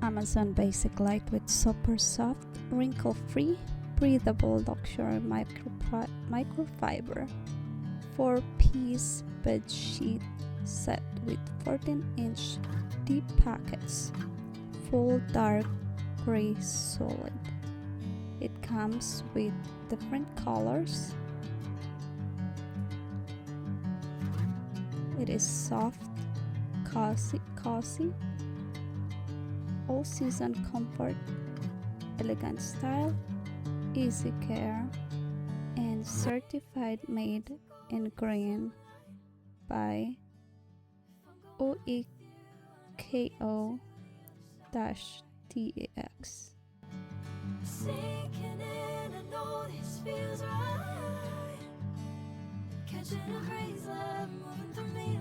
Amazon Basic Lightweight Super Soft, Wrinkle-Free, Breathable Luxury Microfiber 4-piece bed sheet set with 14-inch deep pockets, full dark gray solid. It comes with different colors. It is soft, cozy, all-season comfort, elegant style, easy care, and certified made in green by OEKO-TAX. Sinking in, I know this feels right. Catching a breeze, love moving through me